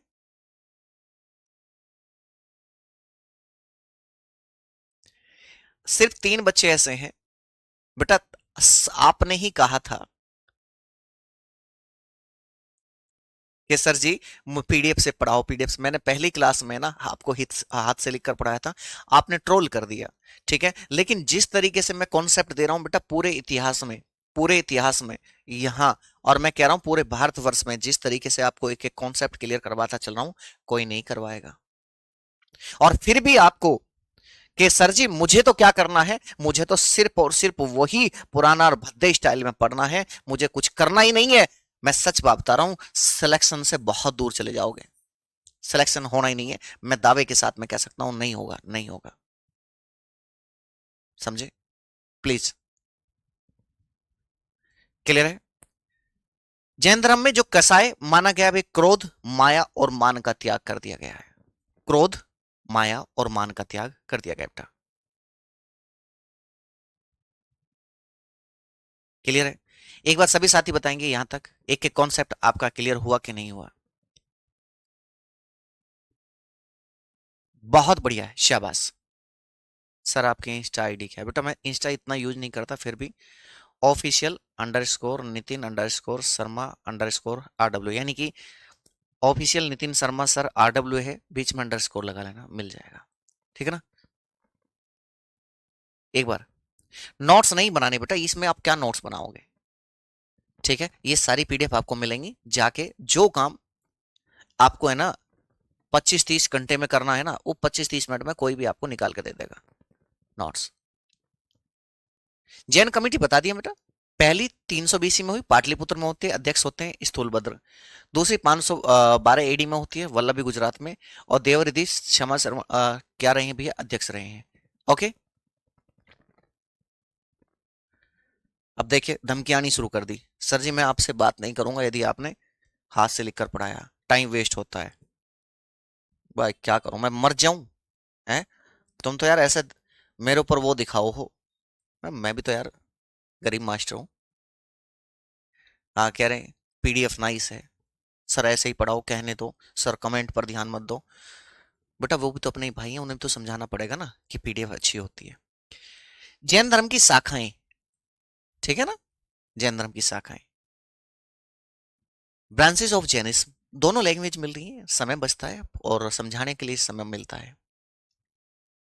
Speaker 1: सिर्फ 3 बच्चे ऐसे हैं बेटा। आपने ही कहा था कि सर जी पीडीएफ से पढ़ाओ, पीडीएफ से। मैंने पहली क्लास में ना आपको हाथ से लिखकर पढ़ाया था, आपने ट्रोल कर दिया। ठीक है, लेकिन जिस तरीके से मैं कॉन्सेप्ट दे रहा हूं बेटा, पूरे इतिहास में, पूरे इतिहास में यहां, और मैं कह रहा हूं पूरे भारतवर्ष में, जिस तरीके से आपको एक एक कॉन्सेप्ट क्लियर करवाता चल रहा हूं, कोई नहीं करवाएगा। और फिर भी आपको कि सर जी मुझे तो क्या करना है, मुझे तो सिर्फ और सिर्फ वही पुराना और भद्दे स्टाइल में पढ़ना है, मुझे कुछ करना ही नहीं है। मैं सच बात बता रहा हूं, सिलेक्शन से बहुत दूर चले जाओगे। सिलेक्शन होना ही नहीं है, मैं दावे के साथ में कह सकता हूं, नहीं होगा, नहीं होगा। समझे? प्लीज, क्लियर है? जैन धर्म में जो कसाय माना गया है, क्रोध, माया और मान का त्याग कर दिया गया है। क्रोध, माया और मान का त्याग कर दिया गया बेटा। क्लियर है? एक बार सभी साथी बताएंगे यहां तक एक एक कॉन्सेप्ट आपका क्लियर हुआ कि नहीं हुआ? बहुत बढ़िया है, शाबाश। सर आपके इंस्टा आईडी क्या है? बेटा मैं इंस्टा इतना यूज नहीं करता, फिर भी official underscore Nitin underscore Sharma underscore RW, यानी कि official Nitin Sharma sir RW है, बीच में अंडरस्कोर लगा लेना, मिल जाएगा। ठीक है ना? एक बार नोट्स नहीं बनाने बेटा, इसमें आप क्या नोट्स बनाओगे? ठीक है, ये सारी पीडीएफ आपको मिलेंगी, जाके जो काम आपको है ना 25-30 घंटे में करना है ना, वो 25-30 मिनट में कोई भी आपको निकाल के दे देगा नोट्स। जैन कमेटी बता दिया बेटा। पहली 320 में हुई, पाटलिपुत्र में होते हैं, अध्यक्ष होते हैं स्थूलभद्र। दूसरी 512 एडी में होती है, वल्लभी गुजरात में। और देवरिधि क्षमा शर्मा क्या रहे हैं भैया? अध्यक्ष रहे हैं। ओके, अब देखिए धमकी आनी शुरू कर दी, सर जी मैं आपसे बात नहीं करूंगा यदि आपने हाथ से लिखकर पढ़ाया, टाइम वेस्ट होता है। भाई क्या करूं, मैं मर जाऊं? हैं? तुम तो यार ऐसे मेरे ऊपर वो दिखाओ हो। मैं भी तो यार गरीब मास्टर हूँ। हाँ कह रहे हैं पीडीएफ नाइस है, सर ऐसे ही पढ़ाओ, कहने दो सर, कमेंट पर ध्यान मत दो। बेटा वो भी तो अपने ही भाई हैं, उन्हें तो समझाना पड़ेगा ना कि पीडीएफ अच्छी होती है। जैन धर्म की शाखाएं, ठीक है ना? जैन धर्म की शाखाएं, ब्रांचेस ऑफ जैनिज्म, दोनों लैंग्वेज मिल रही है, समय बचता है और समझाने के लिए समय मिलता है।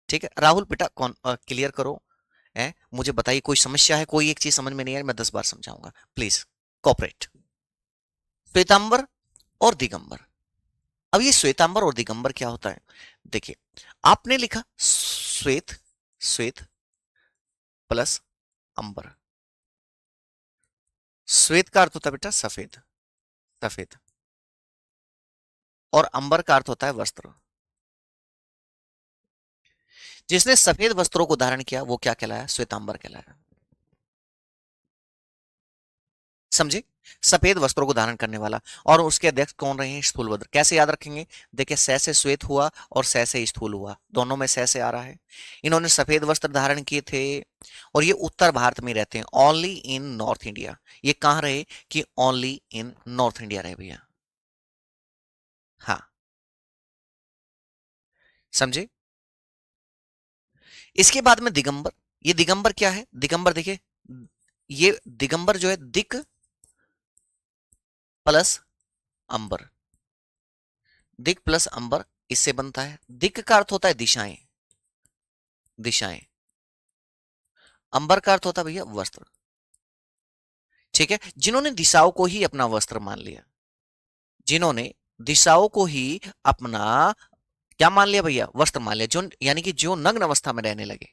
Speaker 1: ठीक है राहुल बेटा, कौन क्लियर करो है, मुझे बताइए कोई समस्या है, कोई एक चीज समझ में नहीं आई, मैं 10 बार समझाऊंगा, प्लीज कोऑपरेट। श्वेतांबर और दिगंबर। अब ये श्वेतांबर और दिगंबर क्या होता है? देखिए, आपने लिखा श्वेत, श्वेत प्लस अंबर। श्वेत का अर्थ होता है बेटा सफेद, सफेद। और अंबर का अर्थ होता है वस्त्र। जिसने सफेद वस्त्रों को धारण किया वो क्या कहलाया? श्वेतांबर कहलाया। समझे? सफेद वस्त्रों को धारण करने वाला। और उसके अध्यक्ष कौन रहे हैं? स्थूलभद्र। कैसे याद रखेंगे? देखिए स से श्वेत हुआ और से स्थूल हुआ, दोनों में से आ रहा है। इन्होंने सफेद वस्त्र धारण किए थे, और ये उत्तर भारत में रहते हैं, ओनली इन नॉर्थ इंडिया। ये कहां रहे? कि ओनली इन नॉर्थ इंडिया रहे भैया। हाँ, समझे? इसके बाद में दिगंबर। ये दिगंबर क्या है? दिगंबर देखिए, ये दिगंबर जो है दिक प्लस अंबर, दिक प्लस अंबर, इससे बनता है। दिक का अर्थ होता है दिशाएं, दिशाएं। अंबर का अर्थ होता है भैया वस्त्र। ठीक है, जिन्होंने दिशाओं को ही अपना वस्त्र मान लिया, जिन्होंने दिशाओं को ही अपना क्या मान लिया भैया, वस्त्र मान लिया, जो यानी कि जो नग्न अवस्था में रहने लगे।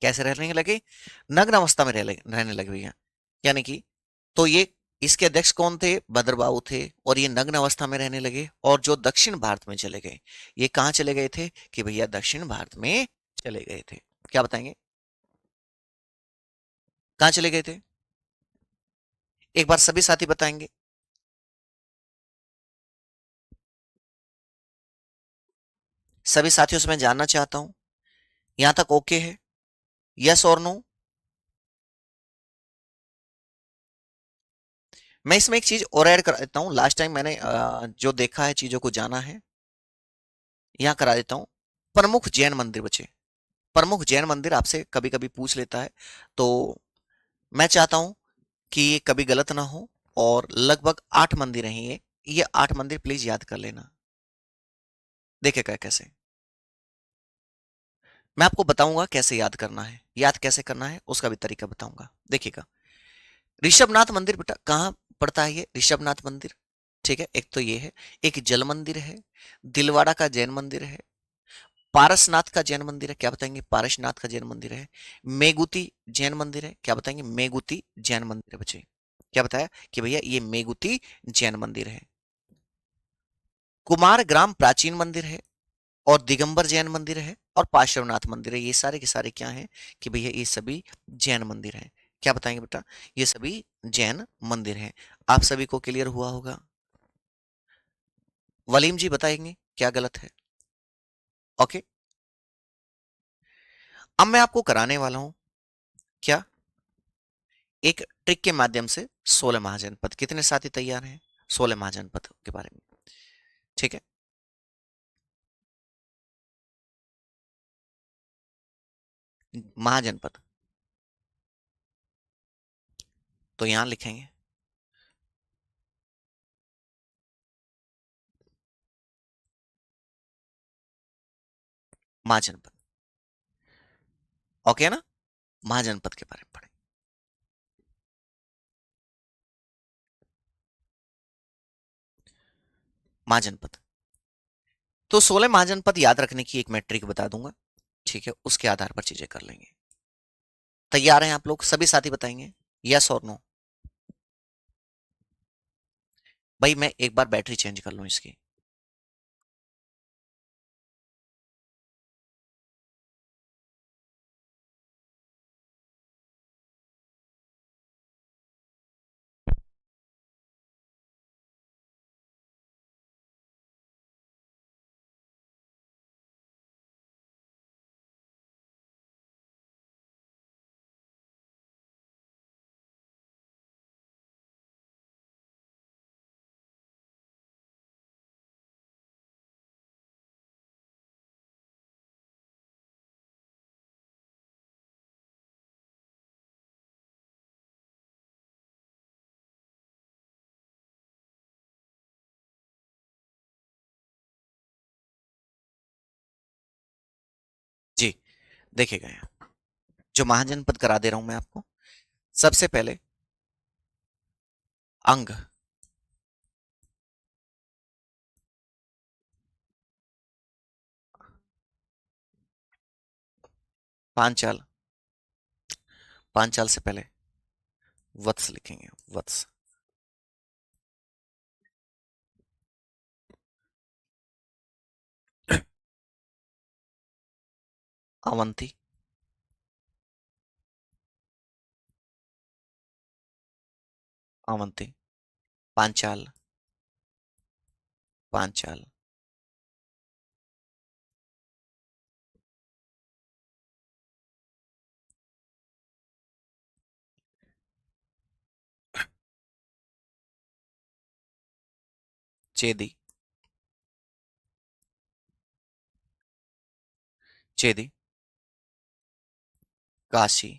Speaker 1: कैसे रहने लगे, नग्न अवस्था में रहने लगे भैया, यानी कि तो ये इसके अध्यक्ष कौन थे, भद्रबाहु थे, और ये नग्न अवस्था में रहने लगे, और जो दक्षिण भारत में चले गए, ये कहां चले गए थे कि भैया दक्षिण भारत में चले गए थे। क्या बताएंगे, कहां चले गए थे, एक बार सभी साथी बताएंगे। सभी साथियों से मैं जानना चाहता हूं, यहां तक ओके है, यस और नो। मैं इसमें एक चीज और ऐड कर देता हूं, लास्ट टाइम मैंने जो देखा है, चीजों को जाना है, यहां करा देता हूं। प्रमुख जैन मंदिर बचे, प्रमुख जैन मंदिर आपसे कभी कभी पूछ लेता है, तो मैं चाहता हूं कि ये कभी गलत ना हो, और लगभग 8 मंदिर हैं ये 8 मंदिर प्लीज याद कर लेना। देखेगा कैसे, मैं आपको बताऊंगा कैसे याद करना है, याद कैसे करना है उसका भी तरीका बताऊंगा, देखिएगा। ऋषभनाथ मंदिर बेटा कहाँ पड़ता है, ये ऋषभनाथ मंदिर, ठीक है, एक तो ये है, एक जल मंदिर है, दिलवाड़ा का जैन मंदिर है, पारसनाथ का जैन मंदिर है, क्या बताएंगे, पारसनाथ का जैन मंदिर है, मेगुती जैन मंदिर है, क्या बताएंगे, मेगुती जैन मंदिर है बच्चे, क्या बताया कि भैया ये मेगुती जैन मंदिर है, कुमार ग्राम प्राचीन मंदिर है, और दिगंबर जैन मंदिर है, और पार्श्वनाथ मंदिर है, ये सारे के सारे क्या हैं कि भैया ये सभी जैन मंदिर हैं। क्या बताएंगे बेटा, ये सभी जैन मंदिर हैं। आप सभी को क्लियर हुआ होगा। वलीम जी बताएंगे क्या गलत है। ओके, अब मैं आपको कराने वाला हूं क्या, एक ट्रिक के माध्यम से 16 महाजनपद, कितने साथी तैयार हैं 16 महाजनपद के बारे में, ठीक है। महाजनपद तो यहां लिखेंगे, महाजनपद, ओके ना, महाजनपद के बारे में पढ़ें। महाजनपद, तो 16 महाजनपद याद रखने की एक मैं ट्रिक बता दूंगा, ठीक है, उसके आधार पर चीजें कर लेंगे। तैयार हैं आप लोग, सभी साथी बताएंगे यस और नो। भाई मैं एक बार बैटरी चेंज कर लूं इसकी। जी देखेगा यहाँ, जो महाजनपद करा दे रहा हूं मैं आपको, सबसे पहले अंग, पांचाल, पांचाल से पहले वत्स लिखेंगे, वत्स, अवंती, अवंती, पांचाल, पांचाल, चेदी, चेदी, काशी,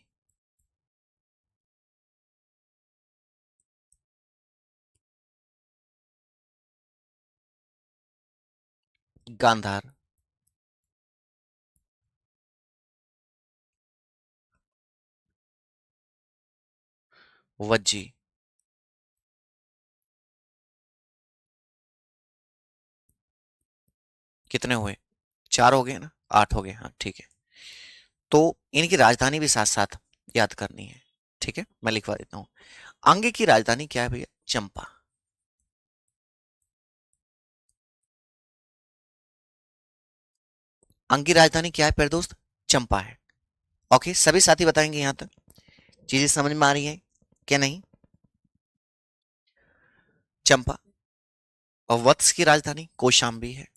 Speaker 1: गांधार, वज्जी। कितने हुए? 4 हो गए ना, 8 हो गए, हाँ ठीक है। तो इनकी राजधानी भी साथ साथ याद करनी है। ठीक है, मैं लिखवा देता हूं। अंग की राजधानी क्या है भैया? चंपा। अंग की राजधानी क्या है प्यारे दोस्त? चंपा है। ओके, सभी साथी बताएंगे यहां तक चीजें समझ में आ रही है क्या? नहीं? चंपा। और वत्स की राजधानी कौशाम्बी है।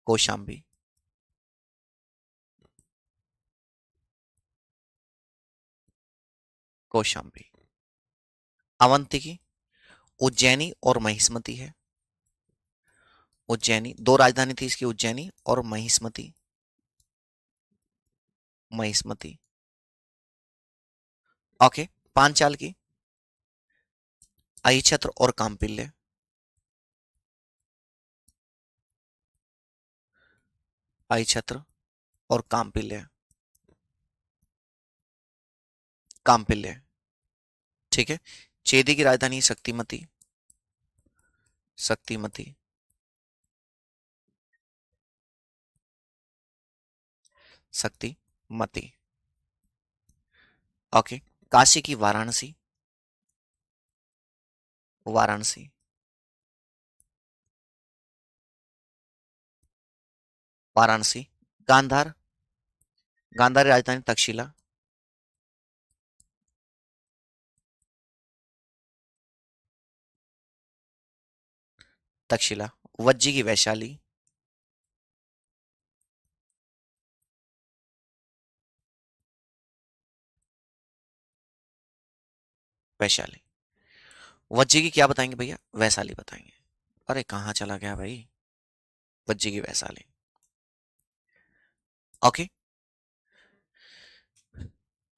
Speaker 1: कौशाम्बी। कौशाम्बी। अवंती की उज्जैनी और महिष्मती है। उज्जैनी, दो राजधानी थी इसकी, उज्जैनी और महिष्मती। महिष्मती। ओके। पांचाल की अहिछत्र और कांपिल्य। अहिछत्र और कांपिल्य। कांपिल्य। ठीक है। चेदी की राजधानी शक्तिमती। शक्तिमती। शक्तिमती। ओके। काशी की वाराणसी। वाराणसी। वाराणसी। गांधार। गांधार की राजधानी तक्षशिला। तक्षशिला। वज्जी की वैशाली। वैशाली। वज्जी की क्या बताएंगे भैया? वैशाली बताएंगे। अरे कहाँ चला गया भाई? वज्जी की वैशाली। ओके।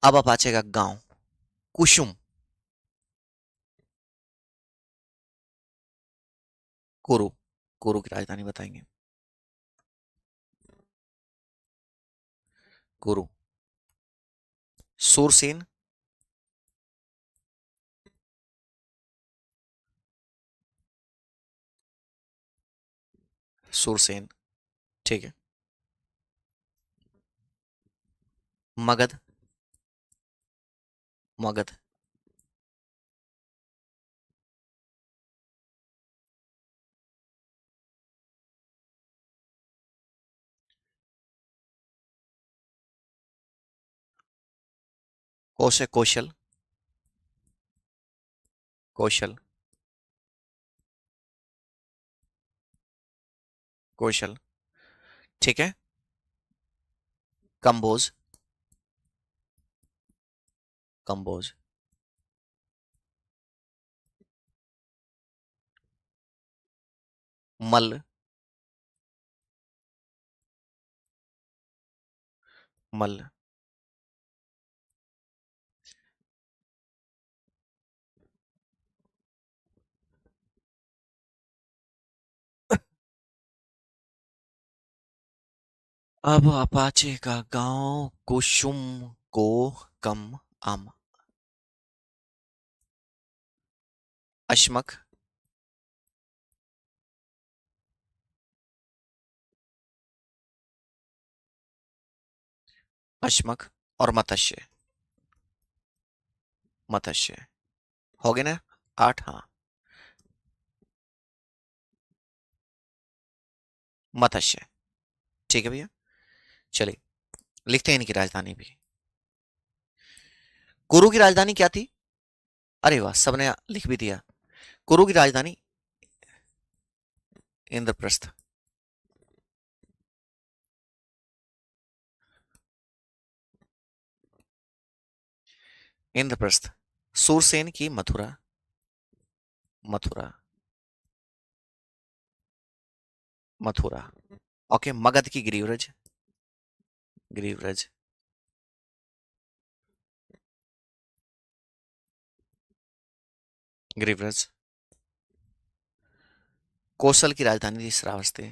Speaker 1: अब आ पाचेगा गांव। कुसुम। कुरु। कुरु की राजधानी बताएंगे। कुरु। सूरसेन। सूरसेन। ठीक है। मगध। मगध। कौशल। कौशल। कौशल। ठीक है। कंबोज। कंबोज। मल्ल। मल्ल। अब अपाचे का गांव कुसुम को कम आम। अश्मक। अश्मक और मत्स्य। मत्स्य। हो गए ना? 8, हाँ। मत्स्य। ठीक है भैया। चलिए, लिखते हैं इनकी राजधानी भी। कुरु की राजधानी क्या थी? अरे वाह, सबने लिख भी दिया। कुरु की राजधानी इंद्रप्रस्थ। इंद्रप्रस्थ। सूरसेन की मथुरा। मथुरा। मथुरा। ओके। मगध की गिरिव्रज। गिरिव्रज। गिरिव्रज। कौशल की राजधानी थी श्रावस्ती।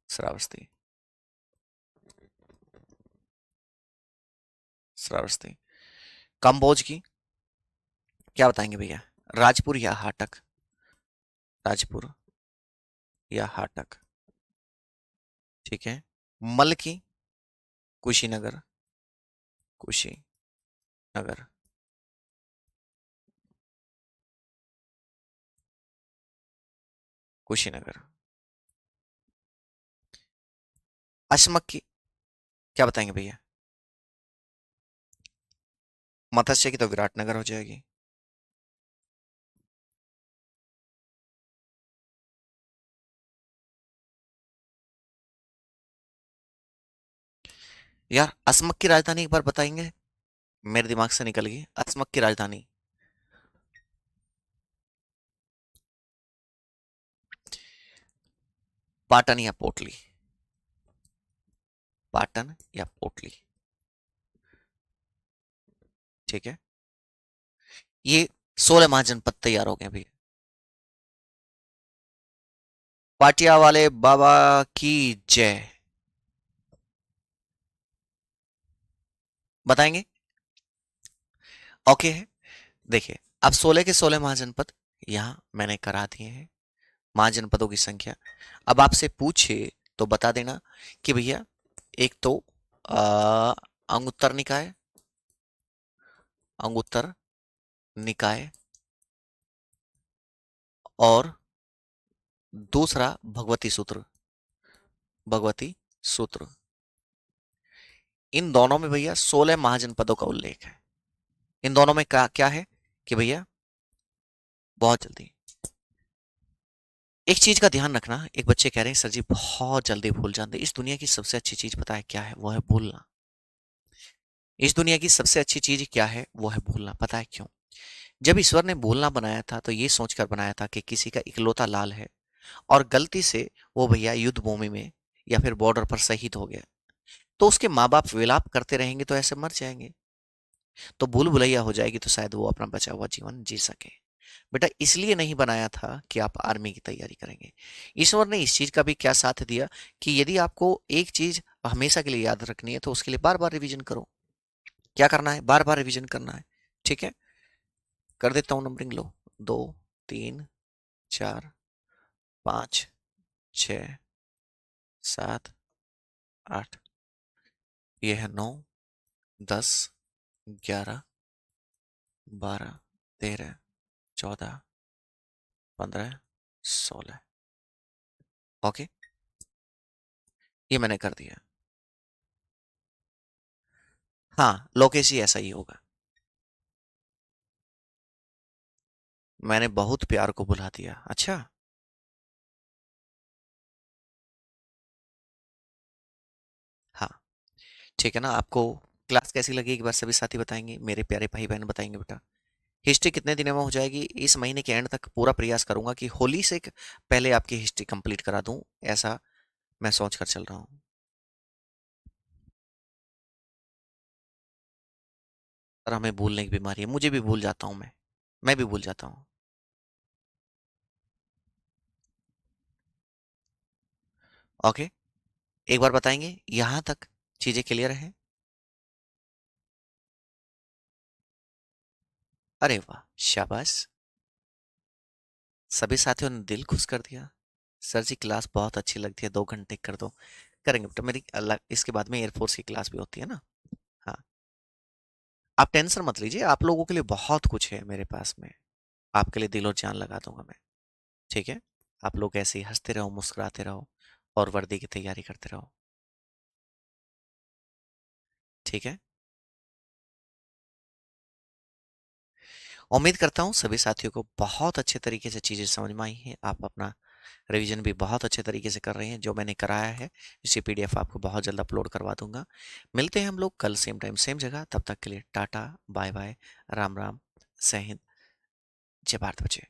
Speaker 1: श्रावस्ती। श्रावस्ती। कंबोज की क्या बताएंगे भैया? राजपुर या हाटक? राजपुर या हाटक? ठीक है। मल की कुशीनगर? कुशीनगर। कुशीनगर। अश्मक की क्या बताएंगे भैया? मत्स्य की तो विराटनगर हो जाएगी। यार असमक की राजधानी एक बार बताएंगे, मेरे दिमाग से निकल गई असमक की राजधानी। पाटन या पोटली? पाटन या पोटली? ठीक है। ये 16 महाजनपद तैयार हो गए अभी। पाटिया वाले बाबा की जय। बताएंगे? ओके है। देखिए, अब 16 के 16 महाजनपद यहां मैंने करा दिए हैं, महाजनपदों की संख्या। अब आपसे पूछे तो बता देना कि भैया एक तो अंगुत्तर निकाय, अंगुत्तर निकाय, और दूसरा भगवती सूत्र, भगवती सूत्र। इन दोनों में भैया 16 महाजनपदों का उल्लेख है। इन दोनों में क्या क्या है कि भैया, बहुत जल्दी एक चीज का ध्यान रखना। एक बच्चे कह रहे हैं सर जी बहुत जल्दी भूल जाते, इस दुनिया की सबसे अच्छी चीज पता है क्या है? वो है भूलना। इस दुनिया की सबसे अच्छी चीज क्या है? वो है भूलना। पता है क्यों? जब ईश्वर ने भूलना बनाया था तो ये सोचकर बनाया था कि किसी का इकलौता लाल है और गलती से वो भैया युद्ध भूमि में या फिर बॉर्डर पर शहीद हो गया, तो उसके माँ बाप विलाप करते रहेंगे तो ऐसे मर जाएंगे, तो भूल भुलैया हो जाएगी, तो शायद वो अपना बचा हुआ जीवन जी सके। बेटा इसलिए नहीं बनाया था कि आप आर्मी की तैयारी करेंगे। ईश्वर ने इस चीज का भी क्या साथ दिया कि यदि आपको एक चीज हमेशा के लिए याद रखनी है तो उसके लिए बार बार रिवीजन करो। क्या करना है? बार बार रिवीजन करना है। ठीक है, कर देता हूं नंबरिंग लो। 2, 3, 4, 5, 6, 7, 8, ये है 9, 10, 11, 12, 13, 14, 15, 16। ओके, ये मैंने कर दिया। हाँ, लोकेश ही ऐसा ही होगा। मैंने बहुत प्यार को बुला दिया। अच्छा, हाँ, ठीक है ना। आपको क्लास कैसी लगी एक बार सभी साथी बताएंगे, मेरे प्यारे भाई बहन बताएंगे बेटा। हिस्ट्री कितने दिनों में हो जाएगी? इस महीने के एंड तक पूरा प्रयास करूंगा कि होली से पहले आपकी हिस्ट्री कंप्लीट करा दूं, ऐसा मैं सोच कर चल रहा हूँ। और हमें भूलने की बीमारी है, मुझे भी भूल जाता हूँ मैं भी भूल जाता हूँ। ओके, एक बार बताएंगे यहां तक चीजें क्लियर हैं? अरे वाह, शाबाश, सभी साथियों ने दिल खुश कर दिया। सर जी क्लास बहुत अच्छी लगती है, 2 घंटे कर दो। करेंगे बेटा, मेरी अलग इसके बाद में एयरफोर्स की क्लास भी होती है ना। हाँ, आप टेंशन मत लीजिए, आप लोगों के लिए बहुत कुछ है मेरे पास में। आपके लिए दिल और जान लगा दूंगा मैं। ठीक है, आप लोग ऐसे ही हंसते रहो, मुस्कुराते रहो और वर्दी की तैयारी करते रहो। ठीक है, उम्मीद करता हूँ सभी साथियों को बहुत अच्छे तरीके से चीजें समझ में आई हैं। आप अपना रिवीजन भी बहुत अच्छे तरीके से कर रहे हैं। जो मैंने कराया है इसी पीडीएफ आपको बहुत जल्द अपलोड करवा दूंगा। मिलते हैं हम लोग कल सेम टाइम सेम जगह, तब तक के लिए ta ta bye bye, Ram Ram, जय हिंद, जय भारत बचे।